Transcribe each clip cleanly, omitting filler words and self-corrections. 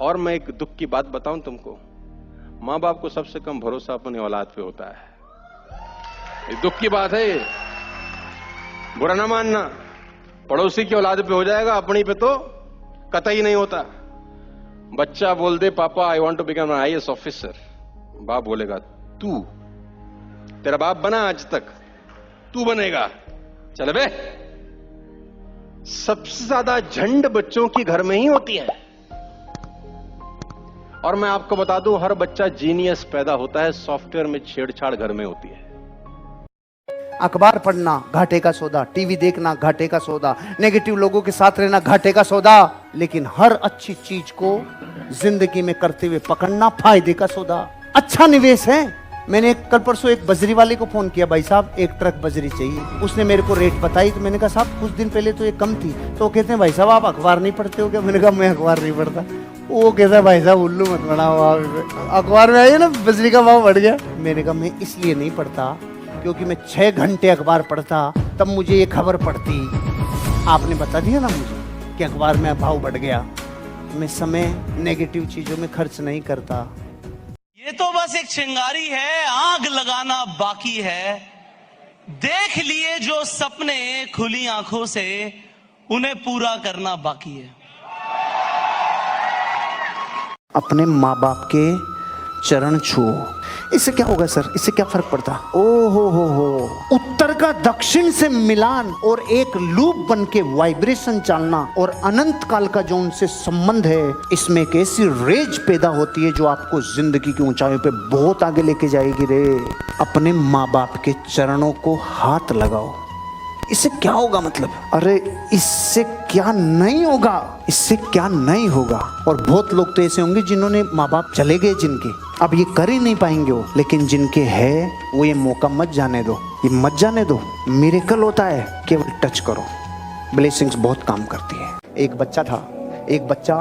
और मैं एक दुख की बात बताऊं तुमको, मां बाप को सबसे कम भरोसा अपनी औलाद पे होता है। ये दुख की बात है, ये बुरा ना मानना। पड़ोसी की औलाद पे हो जाएगा, अपनी पे तो कतई नहीं होता। बच्चा बोल दे papa I want to become an IAS officer, बाप बोलेगा तू, तेरा बाप बना आज तक, तू बनेगा, चल बे। सबसे ज्यादा झंड बच्चों की घर में ही होती है। और मैं आपको बता दूं, हर बच्चा जीनियस पैदा होता है, सॉफ्टवेयर में छेड़छाड़ घर में होती है। अखबार पढ़ना घाटे का सौदा, टीवी देखना घाटे का सौदा, नेगेटिव लोगों के साथ रहना घाटे का सौदा, लेकिन हर अच्छी चीज को जिंदगी में करते हुए पकड़ना फायदे का सौदा। अच्छा निवेश है। मैंने कल परसों एक बजरी वाले को फोन किया, भाई साहब एक ट्रक बजरी चाहिए। उसने मेरे को रेट बताई, तो मैंने कहा साहब कुछ दिन पहले तो ये कम थी। तो कहते हैं भाई साहब आप अखबार नहीं पढ़ते हो क्या? मैंने कहा मैं अखबार नहीं पढ़ता। वो कहता है भाई साहब उल्लू मत बनाओ, अखबार में आई है ना बजरी का भाव बढ़ गया। मैंने कहा मैं इसलिए नहीं पढ़ता क्योंकि मैं 6 घंटे अखबार पढ़ता तब मुझे ये खबर पढ़ती। आपने बता दिया ना मुझे कि अखबार में भाव बढ़ गया। मैं समय नेगेटिव चीजों में खर्च नहीं करता। ये तो बस एक चिंगारी है, आग लगाना बाकी है। देख लिए जो सपने खुली आंखों से, उन्हें पूरा करना बाकी है। अपने माँ बाप के चरण छुओ। इससे क्या होगा सर? इससे क्या फर्क पड़ता? ओ हो उत्तर का दक्षिण से मिलान और एक लूप बन के वाइब्रेशन चालना और अनंत काल का जो उनसे संबंध है, इसमें एक ऐसी रेज पैदा होती है जो आपको जिंदगी की ऊंचाइयों पे बहुत आगे लेके जाएगी रे। अपने माँ बाप के चरणों को हाथ लगाओ। इससे क्या होगा मतलब? अरे इससे क्या नहीं होगा, इससे क्या नहीं होगा। और बहुत लोग तो ऐसे होंगे जिन्होंने माँ बाप चले गए, जिनके अब ये कर ही नहीं पाएंगे वो, लेकिन जिनके है वो ये मौका मत जाने दो, ये मत जाने दो। मिरेकल होता है, केवल टच करो। ब्लेसिंग्स बहुत काम करती है। एक बच्चा था, एक बच्चा,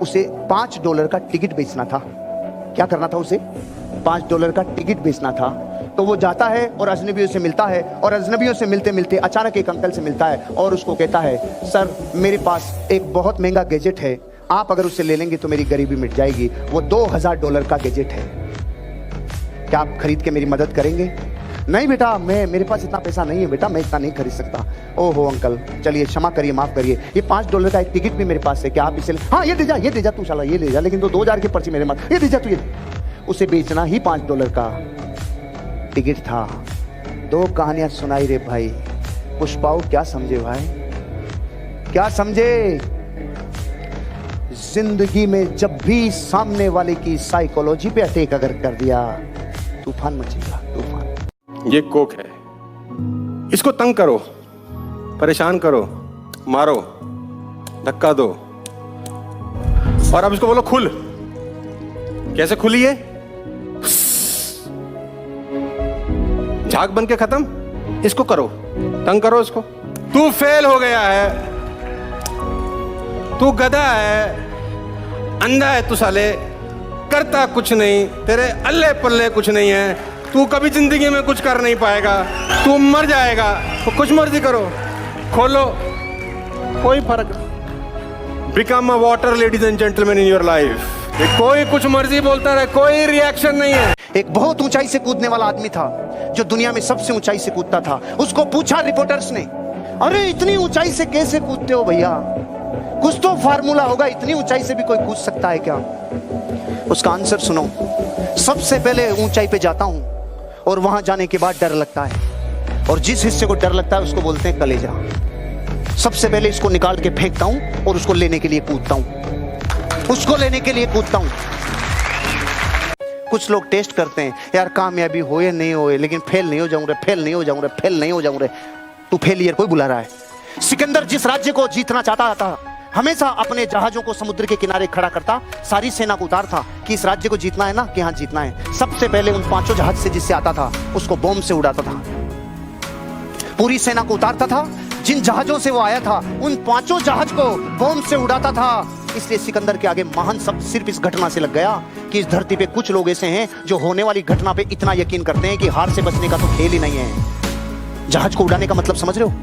उसे $5 का टिकट बेचना था। क्या करना था उसे? $5 का टिकट बेचना था। तो वो जाता है और अजनबियों से मिलता है, और अजनबियों से मिलते मिलते अचानक एक अंकल से मिलता है और उसको कहता है सर मेरे पास एक बहुत महंगा गैजेट है, आप अगर उसे ले लेंगे तो मेरी गरीबी मिट जाएगी। वो $2000 का गैजेट है, क्या आप खरीद के मेरी मदद करेंगे? नहीं बेटा, मेरे पास इतना पैसा नहीं है बेटा, मैं इतना नहीं खरीद सकता। ओहो अंकल चलिए क्षमा करिए, माफ करिए, ये $5 का एक टिकट भी मेरे पास है, क्या आप इसे हाँ ये दे जा तू, साला ये ले जा, लेकिन तो 2000 की पर्ची मेरे माथ, ये दे जा तू। ये उसे बेचना ही $5 का टिकट था। 2 कहानियां सुनाई रे भाई। पुष्पाओ क्या समझे भाई, क्या समझे? जिंदगी में जब भी सामने वाले की साइकोलॉजी पे अटैक अगर कर दिया, तूफान मचेगा, तूफान। ये कोक है, इसको तंग करो, परेशान करो, मारो, धक्का दो, और अब इसको बोलो खुल। कैसे खुली है? झाग बन के खत्म। इसको करो, तंग करो इसको। तू फेल हो गया है, तू गधा है, अंधा है तू साले, करता कुछ नहीं, तेरे अल्ले पल्ले कुछ नहीं है, तू कभी जिंदगी में कुछ कर नहीं पाएगा, तू मर जाएगा। तो कुछ मर्जी करो, खोलो, कोई फर्क नहीं। Become a water ladies and gentleman in your life. कोई कुछ मर्जी बोलता रहे, कोई रिएक्शन नहीं है। एक बहुत ऊंचाई से कूदने वाला आदमी था जो दुनिया में सबसे ऊंचाई से कूदता था। उसको पूछा रिपोर्टर्स ने, अरे इतनी ऊंचाई से कैसे कूदते हो भैया? कुछ तो फार्मूला होगा, इतनी ऊंचाई से भी कोई कूद सकता है क्या? उसका आंसर सुनो। सबसे पहले ऊंचाई पे जाता हूं और वहां जाने के बाद डर लगता है, और जिस हिस्से को डर लगता है उसको बोलते हैं कलेजा। सबसे पहले इसको निकाल के फेंकता हूं और उसको लेने के लिए कूदता हूं, उसको लेने के लिए कूदता हूं। कुछ लोग टेस्ट करते हैं, यार कामयाबी हो या नहीं हो, लेकिन फेल नहीं हो जाऊं रे, फेल नहीं हो जाऊं रे, फेल नहीं हो जाऊं रे। तू फेलियर कोई बुला रहा है। सिकंदर जिस राज्य को जीतना चाहता था, हमेशा अपने जहाजों को समुद्र के किनारे खड़ा करता, सारी सेना को उतारता कि इस राज्य को जीतना है ना, कि हाँ जीतना है। सबसे पहले उन 5 जहाज से जिससे आता था उसको बॉम्ब से उड़ाता था, पूरी सेना को उतारता था। जिन जहाजों से वो आया था उन 5 जहाज को बॉम्ब से उड़ाता था। इसलिए सिकंदर के आगे महान शब्द सिर्फ इस घटना से लग गया कि इस धरती पे कुछ लोग ऐसे हैं जो होने वाली घटना पे इतना यकीन करते हैं कि हार से बचने का तो खेल ही नहीं है। जहाज को उड़ाने का मतलब समझ रहे हो?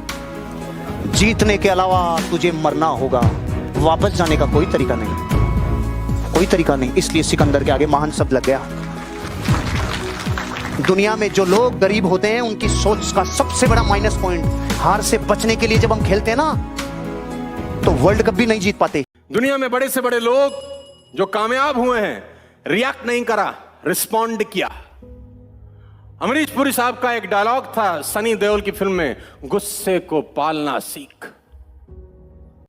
जीतने के अलावा तुझे मरना होगा, वापस जाने का कोई तरीका नहीं। कोई तरीका नहीं, इसलिए सिकंदर के आगे महान शब्द लग गया। दुनिया में जो लोग गरीब होते हैं उनकी सोच का सबसे बड़ा माइनस पॉइंट, हार से बचने के लिए जब हम खेलते हैं ना तो वर्ल्ड कप भी नहीं जीत पाते। दुनिया में बड़े से बड़े लोग जो कामयाब हुए हैं, रिएक्ट नहीं करा, रिस्पॉन्ड किया। अमरीश पुरी साहब का एक डायलॉग था सनी देओल की फिल्म में, गुस्से को पालना सीख।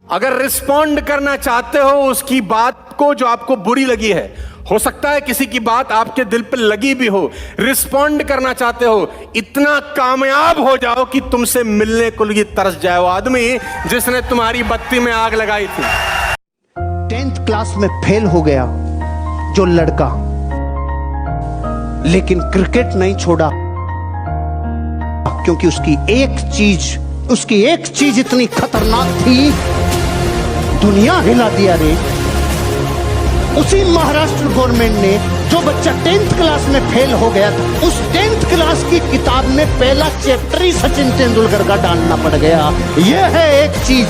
अगर रिस्पॉन्ड करना चाहते हो उसकी बात को जो आपको बुरी लगी है, हो सकता है किसी की बात आपके दिल पे लगी भी हो, रिस्पॉन्ड करना चाहते हो, इतना कामयाब हो जाओ कि तुमसे मिलने को लिए तरस जाए वो आदमी जिसने तुम्हारी बत्ती में आग लगाई थी। 10th क्लास में फेल हो गया जो लड़का, लेकिन क्रिकेट नहीं छोड़ा क्योंकि उसकी एक चीज इतनी खतरनाक थी, दुनिया हिला दिया रे। उसी महाराष्ट्र गवर्नमेंट ने जो बच्चा 10th क्लास में फेल हो गया था, उस 10th क्लास की किताब में पहला चैप्टर ही सचिन तेंदुलकर का डालना पड़ गया। यह है एक चीज